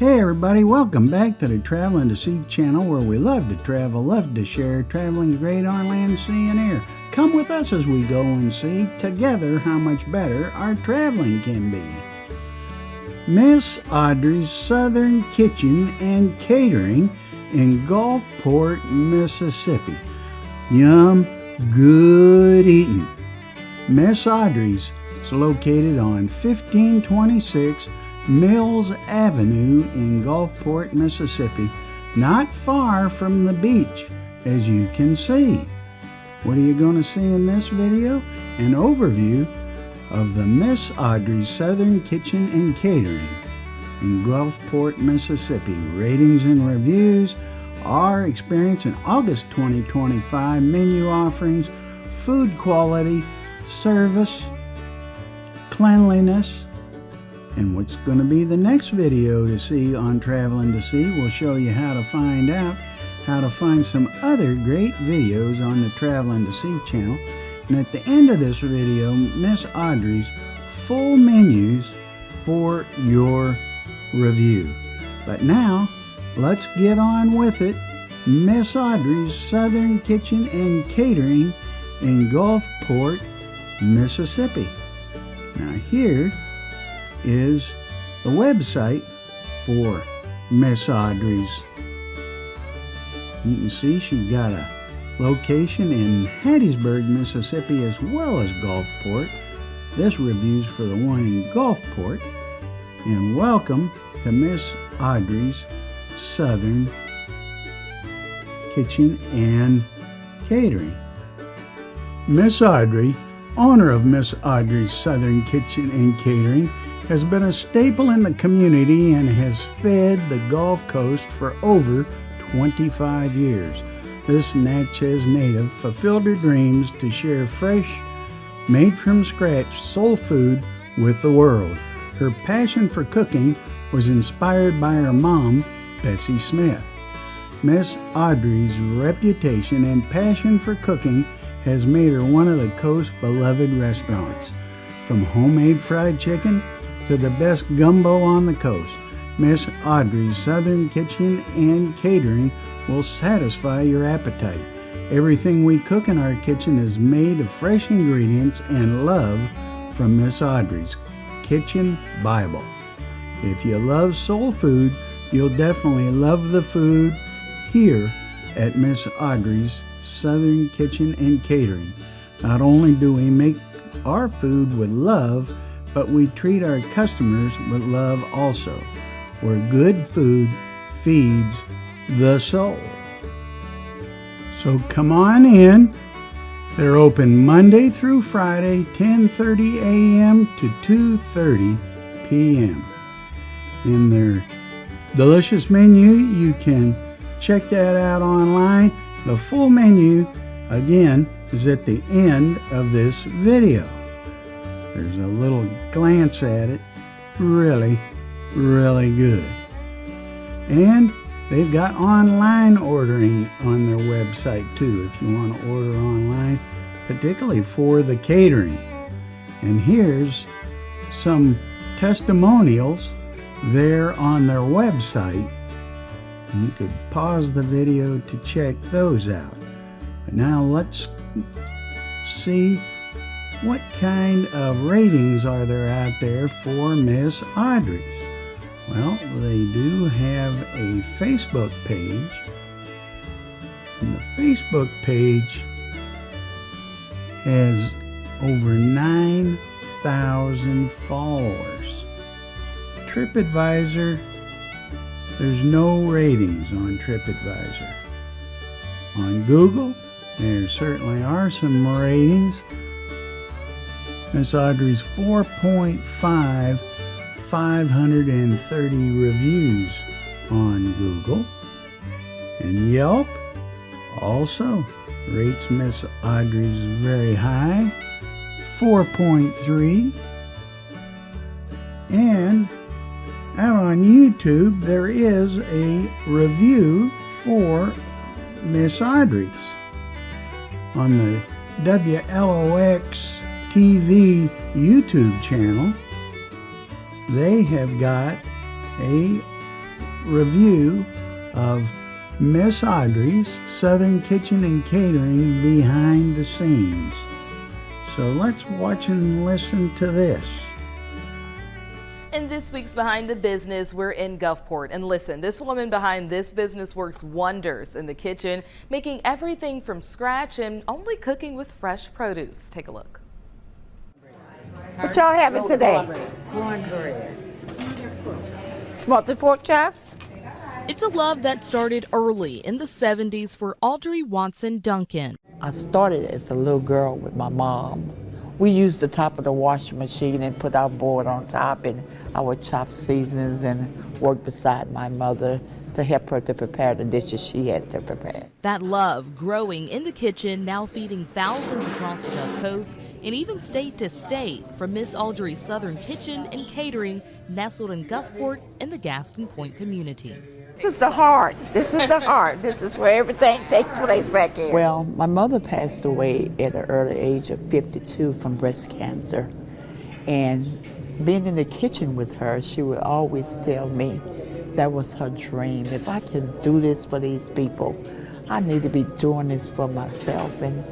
Hey everybody, welcome back to the Traveling to Sea channel, where we love to travel, love to share. Traveling's great on land, sea, and air. Come with us as we go and see together how much better our traveling can be. Miss Audrey's Southern Kitchen and Catering in Gulfport, Mississippi. Yum, good eating. Miss Audrey's is located on 1526 Mills Avenue in Gulfport, Mississippi, not far from the beach, as you can see. What are you going to see in this video? An overview of the Miss Audrey's Southern Kitchen and Catering in Gulfport, Mississippi. Ratings and reviews, our experience in August 2025, menu offerings, food quality, service, cleanliness, and what's going to be the next video to see on Traveling to Sea. We'll show you how to find some other great videos on the Traveling to Sea channel. And at the end of this video, Miss Audrey's full menus for your review. But now, let's get on with it. Miss Audrey's Southern Kitchen and Catering in Gulfport, Mississippi. Now here is the website for Miss Audrey's. You can see she's got a location in Hattiesburg, Mississippi, as well as Gulfport. This review's for the one in Gulfport. And welcome to Miss Audrey's Southern Kitchen and Catering. Miss Audrey, owner of Miss Audrey's Southern Kitchen and Catering, has been a staple in the community and has fed the Gulf Coast for over 25 years. This Natchez native fulfilled her dreams to share fresh, made from scratch soul food with the world. Her passion for cooking was inspired by her mom, Bessie Smith. Miss Audrey's reputation and passion for cooking has made her one of the coast's beloved restaurants. From homemade fried chicken to the best gumbo on the coast, Miss Audrey's Southern Kitchen and Catering will satisfy your appetite. Everything we cook in our kitchen is made of fresh ingredients and love from Miss Audrey's Kitchen Bible. If you love soul food, you'll definitely love the food here at Miss Audrey's Southern Kitchen and Catering. Not only do we make our food with love, but we treat our customers with love also, where good food feeds the soul. So come on in. They're open Monday through Friday, 10:30 a.m. to 2:30 p.m. In their delicious menu, you can check that out online. The full menu, again, is at the end of this video. There's a little glance at it. Really, really good. And they've got online ordering on their website too, if you want to order online, particularly for the catering. And here's some testimonials there on their website. You could pause the video to check those out. But now let's see what kind of ratings are there out there for Miss Audrey's. Well, they do have a Facebook page. And the Facebook page has over 9,000 followers. TripAdvisor, there's no ratings on TripAdvisor. On Google, there certainly are some ratings. Miss Audrey's 4.5, 530 reviews on Google. And Yelp also rates Miss Audrey's very high, 4.3. And out on YouTube, there is a review for Miss Audrey's. On the WLOX TV YouTube channel, they have got a review of Miss Audrey's Southern Kitchen and Catering behind the scenes. So let's watch and listen to this. In this week's Behind the Business, we're in Gulfport. And listen, this woman behind this business works wonders in the kitchen, making everything from scratch and only cooking with fresh produce. Take a look. What y'all having today? Cornbread. Smothered pork chops? It's a love that started early in the 70s for Audrey Watson Duncan. I started as a little girl with my mom. We used the top of the washing machine and put our board on top, and I would chop seasonings and work beside my mother to help her to prepare the dishes she had to prepare. That love growing in the kitchen, now feeding thousands across the Gulf Coast and even state to state, from Miss Audrey's Southern Kitchen and Catering, nestled in Gulfport in the Gaston Point community. This is the heart. This is the heart. This is where everything takes place back here. Well, my mother passed away at an early age of 52 from breast cancer. And being in the kitchen with her, she would always tell me that was her dream. If I can do this for these people, I need to be doing this for myself. And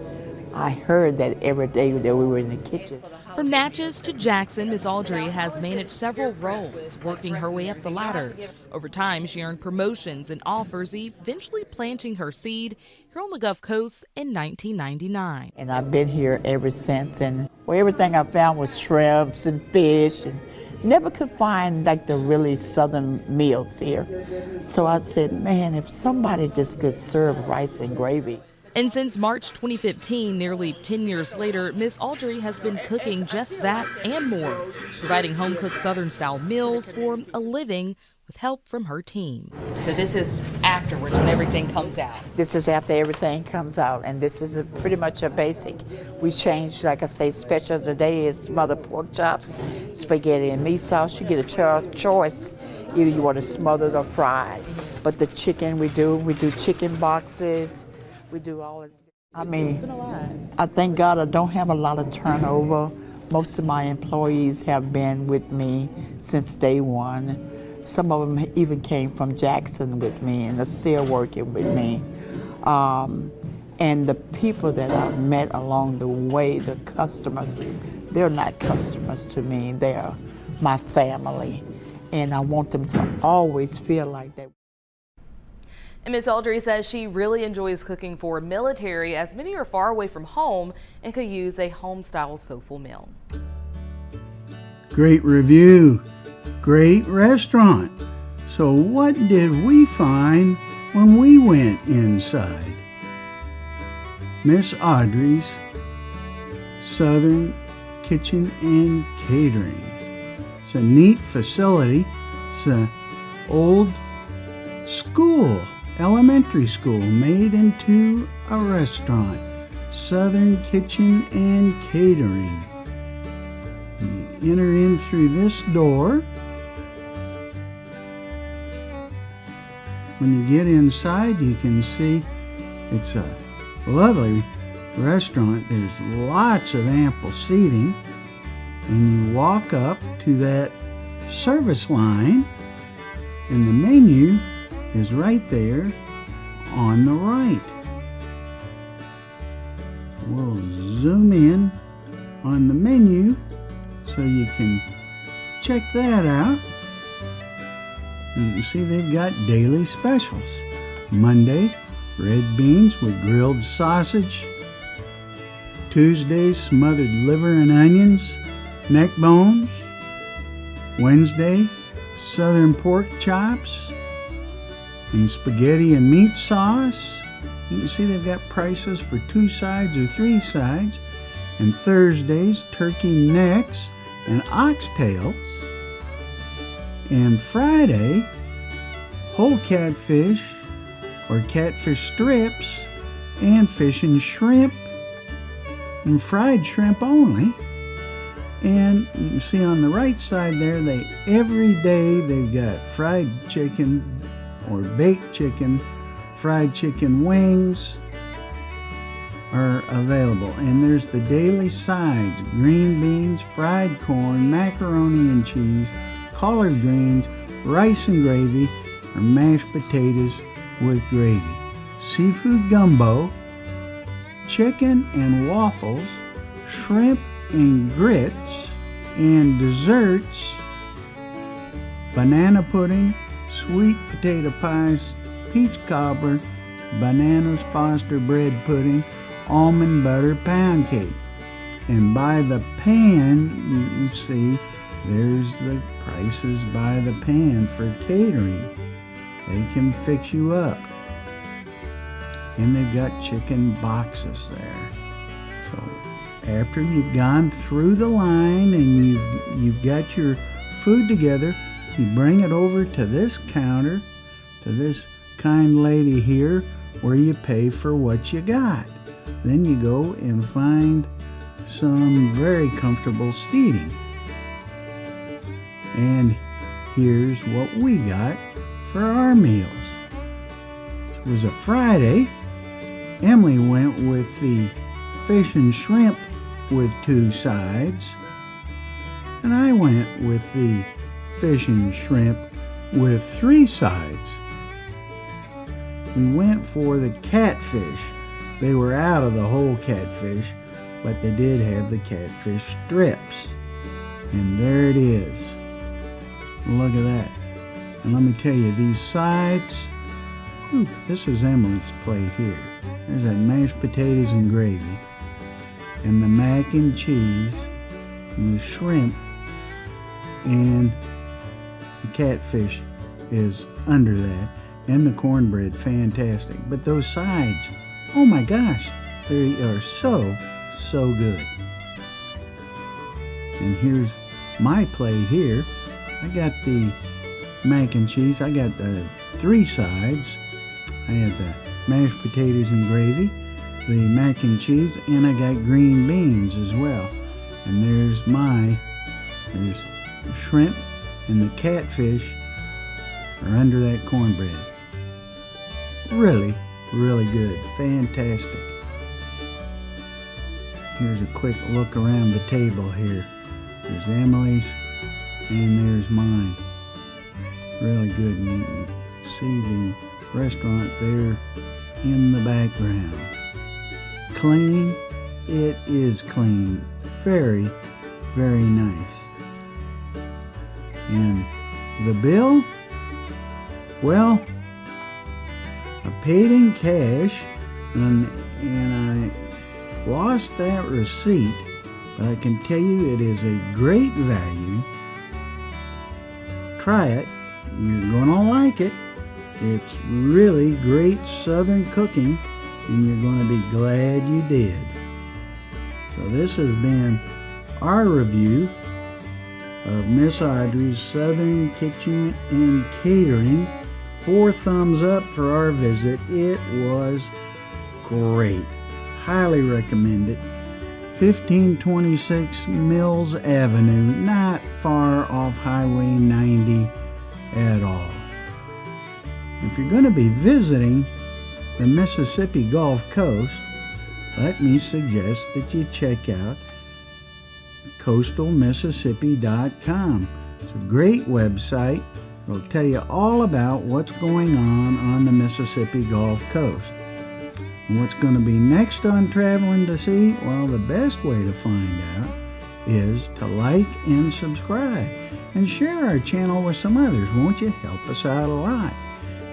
I heard that every day that we were in the kitchen. From Natchez to Jackson, Miss Audrey has managed several roles, working her way up the ladder. Over time, she earned promotions and offers, eventually planting her seed here on the Gulf Coast in 1999. And I've been here ever since, and everything I found was shrimps and fish, and never could find like the really southern meals here. So I said, man, if somebody just could serve rice and gravy. And since March 2015, nearly 10 years later, Miss Audrey has been cooking just that and more, providing home-cooked Southern-style meals for a living with help from her team. So this is afterwards when everything comes out. This is after everything comes out, and this is pretty much a basic. We changed, like I say, special today is smothered pork chops, spaghetti and meat sauce. You get a choice. Either you want it smothered or fried. But the chicken we do chicken boxes. We do all of it. I mean, It's been a lot. I thank God I don't have a lot of turnover. Most of my employees have been with me since day one. Some of them even came from Jackson with me and are still working with me. And the people that I've met along the way, the customers, they're not customers to me. They're my family. And I want them to always feel like that. And Miss Audrey says she really enjoys cooking for military, as many are far away from home and could use a home-style soulful meal. Great review, great restaurant. So what did we find when we went inside Miss Audrey's Southern Kitchen and Catering? It's a neat facility. It's an old school, elementary school, made into a restaurant. Southern Kitchen and Catering. You enter in through this door. When you get inside, you can see it's a lovely restaurant. There's lots of ample seating, and you walk up to that service line, and the menu is right there on the right. We'll zoom in on the menu so you can check that out. You can see they've got daily specials. Monday, red beans with grilled sausage. Tuesday, smothered liver and onions, neck bones. Wednesday, southern pork chops and spaghetti and meat sauce. You can see they've got prices for 2 sides or 3 sides. And Thursdays, turkey necks and oxtails. And Friday, whole catfish or catfish strips and fish and shrimp and fried shrimp only. And you can see on the right side there, every day they've got fried chicken or baked chicken, fried chicken wings are available. And there's the daily sides: green beans, fried corn, macaroni and cheese, collard greens, rice and gravy, are mashed potatoes with gravy, seafood gumbo, chicken and waffles, shrimp and grits, and desserts, banana pudding, sweet potato pies, peach cobbler, bananas Foster bread pudding, almond butter pound cake. And by the pan, you see there's the prices by the pan for catering. They can fix you up. And they've got chicken boxes there. So after you've gone through the line and you've got your food together, you bring it over to this counter, to this kind lady here, where you pay for what you got. Then you go and find some very comfortable seating. And here's what we got for our meals. It was a Friday. Emily went with the fish and shrimp with 2 sides, and I went with the fish and shrimp with 3 sides. We went for the catfish. They were out of the whole catfish, but they did have the catfish strips. And there it is. Look at that. And let me tell you, these sides, this is Emily's plate here. There's that mashed potatoes and gravy, and the mac and cheese, and the shrimp, and the catfish is under that, and the cornbread, fantastic. But those sides, oh my gosh, they are so good. And here's my plate here. I got the mac and cheese. I got the 3 sides. I had the mashed potatoes and gravy, the mac and cheese, and I got green beans as well. And there's the shrimp and the catfish are under that cornbread. Really, really good. Fantastic. Here's a quick look around the table here. There's Emily's and there's mine. Really good. And you can see the restaurant there in the background. Clean. It is clean. Very, very nice. And the bill? Well, I paid in cash and I lost that receipt, but I can tell you it is a great value. Try it. You're gonna like it. It's really great Southern cooking, and you're gonna be glad you did. So this has been our review of Miss Audrey's Southern Kitchen and Catering. 4 thumbs up for our visit. It was great. Highly recommend it. 1526 Mills Avenue, not far off Highway 90 at all. If you're going to be visiting the Mississippi Gulf Coast, let me suggest that you check out coastalmississippi.com. It's a great website. It'll tell you all about what's going on the Mississippi Gulf Coast. And what's going to be next on Traveling to See? Well, the best way to find out is to like and subscribe and share our channel with some others. Won't you help us out a lot?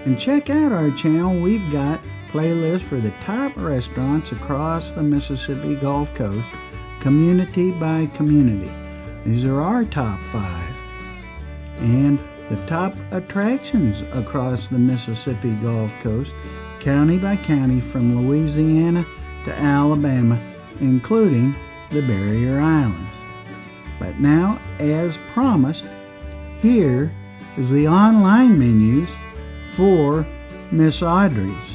And check out our channel. We've got playlists for the top restaurants across the Mississippi Gulf Coast, community by community. These are our top 5. And the top attractions across the Mississippi Gulf Coast, county by county, from Louisiana to Alabama, including the Barrier Islands. But now, as promised, here is the online menus for Miss Audrey's.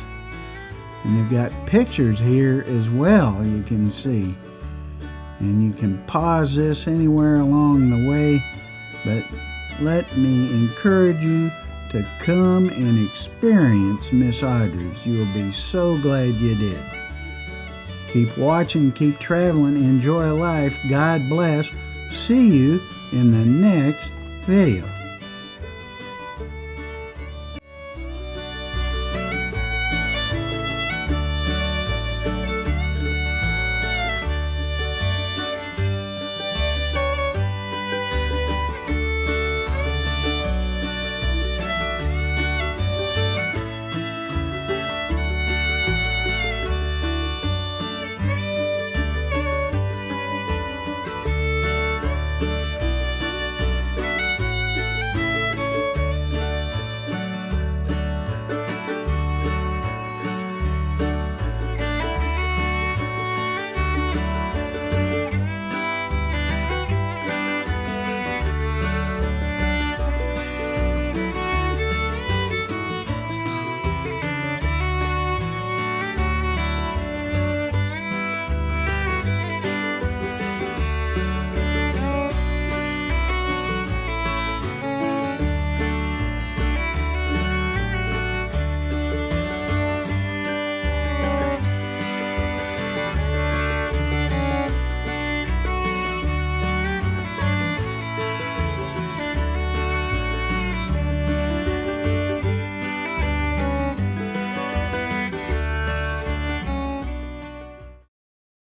And they've got pictures here as well, you can see. And you can pause this anywhere along the way, but let me encourage you to come and experience Miss Audrey's. You'll be so glad you did. Keep watching, keep traveling, enjoy life. God bless. See you in the next video.